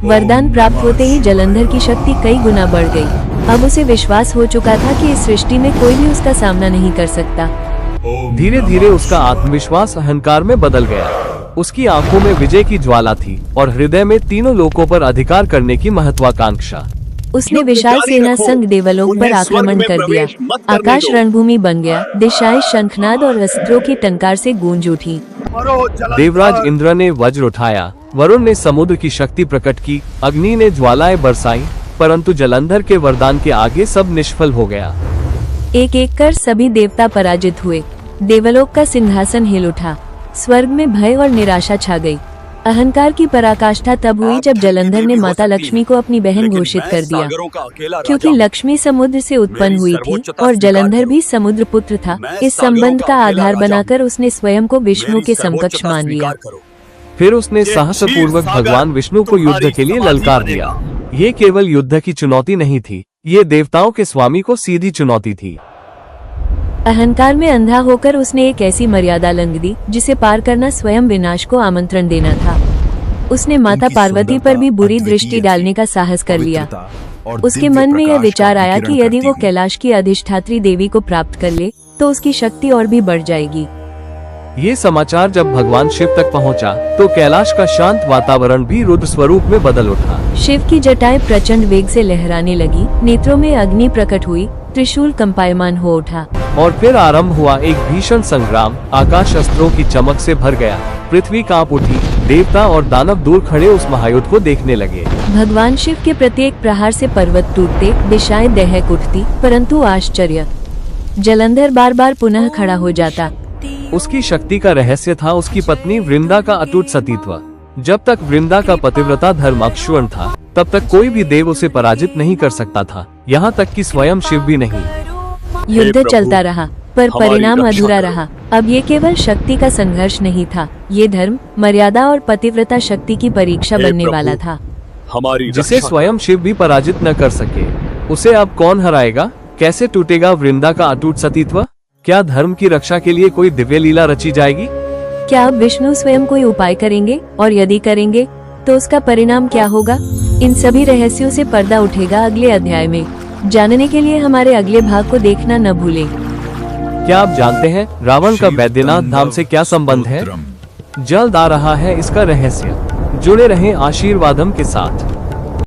वरदान प्राप्त होते ही जलंधर की शक्ति कई गुना बढ़ गई। अब उसे विश्वास हो चुका था कि इस सृष्टि में कोई भी उसका सामना नहीं कर सकता। धीरे धीरे उसका आत्मविश्वास अहंकार में बदल गया। उसकी आंखों में विजय की ज्वाला थी और हृदय में तीनों लोकों पर अधिकार करने की महत्वाकांक्षा। उसने विशाल सेना संग देवलोक पर आक्रमण कर दिया। आकाश रणभूमि बन गया, दिशाएं शंखनाद और अस्त्रों की टंकार से गूंज उठी। देवराज इंद्र ने वज्र उठाया, वरुण ने समुद्र की शक्ति प्रकट की, अग्नि ने ज्वालाएं बरसाई, परंतु जलंधर के वरदान के आगे सब निष्फल हो गया। एक एक कर सभी देवता पराजित हुए। देवलोक का सिंहासन हिल उठा, स्वर्ग में भय और निराशा छा गई। अहंकार की पराकाष्ठा तब हुई जब जलंधर ने माता लक्ष्मी को अपनी बहन घोषित कर दिया। क्योंकि लक्ष्मी समुद्र से उत्पन्न हुई थी और जलंधर भी समुद्र पुत्र था, इस संबंध का आधार बनाकर उसने स्वयं को विष्णु के समकक्ष मान लिया। फिर उसने साहसपूर्वक भगवान विष्णु को युद्ध के लिए ललकार दिया। ये केवल युद्ध की चुनौती नहीं थी, ये देवताओं के स्वामी को सीधी चुनौती थी। अहंकार में अंधा होकर उसने एक ऐसी मर्यादा लंघ दी जिसे पार करना स्वयं विनाश को आमंत्रण देना था। उसने माता पार्वती पर भी बुरी दृष्टि डालने का साहस कर लिया। उसके मन में यह विचार आया कि यदि वो कैलाश की अधिष्ठात्री देवी को प्राप्त कर ले तो उसकी शक्ति और भी बढ़ जाएगी। ये समाचार जब भगवान शिव तक पहुंचा, तो कैलाश का शांत वातावरण भी रुद्र स्वरूप में बदल उठा। शिव की जटाएं प्रचंड वेग से लहराने लगी, नेत्रों में अग्नि प्रकट हुई, त्रिशूल कंपायमान हो उठा। और फिर आरंभ हुआ एक भीषण संग्राम। आकाश अस्त्रों की चमक से भर गया, पृथ्वी कांप उठी, देवता और दानव दूर खड़े उस महायुद्ध को देखने लगे। भगवान शिव के प्रत्येक प्रहार से पर्वत टूटते, दिशाएं दहक उठती, परंतु आश्चर्य, जलंधर बार बार पुनः खड़ा हो जाता। उसकी शक्ति का रहस्य था उसकी पत्नी वृंदा का अटूट सतीत्व। जब तक वृंदा का पतिव्रता धर्म अक्षुण्ण था, तब तक कोई भी देव उसे पराजित नहीं कर सकता था, यहाँ तक कि स्वयं शिव भी नहीं। युद्ध चलता रहा, पर परिणाम अधूरा रहा। अब ये केवल शक्ति का संघर्ष नहीं था, ये धर्म, मर्यादा और पतिव्रता शक्ति की परीक्षा बनने वाला था। जिसे स्वयं शिव भी पराजित न कर सके, उसे अब कौन हराएगा? कैसे टूटेगा वृंदा का अटूट सतीत्व? क्या धर्म की रक्षा के लिए कोई दिव्य लीला रची जाएगी? क्या अब विष्णु स्वयं कोई उपाय करेंगे, और यदि करेंगे तो उसका परिणाम क्या होगा? इन सभी रहस्यों से पर्दा उठेगा अगले अध्याय में। जानने के लिए हमारे अगले भाग को देखना न भूलें। क्या आप जानते हैं रावण का बैद्यनाथ धाम से क्या संबंध है? जल्द आ रहा है इसका रहस्य। जुड़े रहें आशीर्वादम के साथ।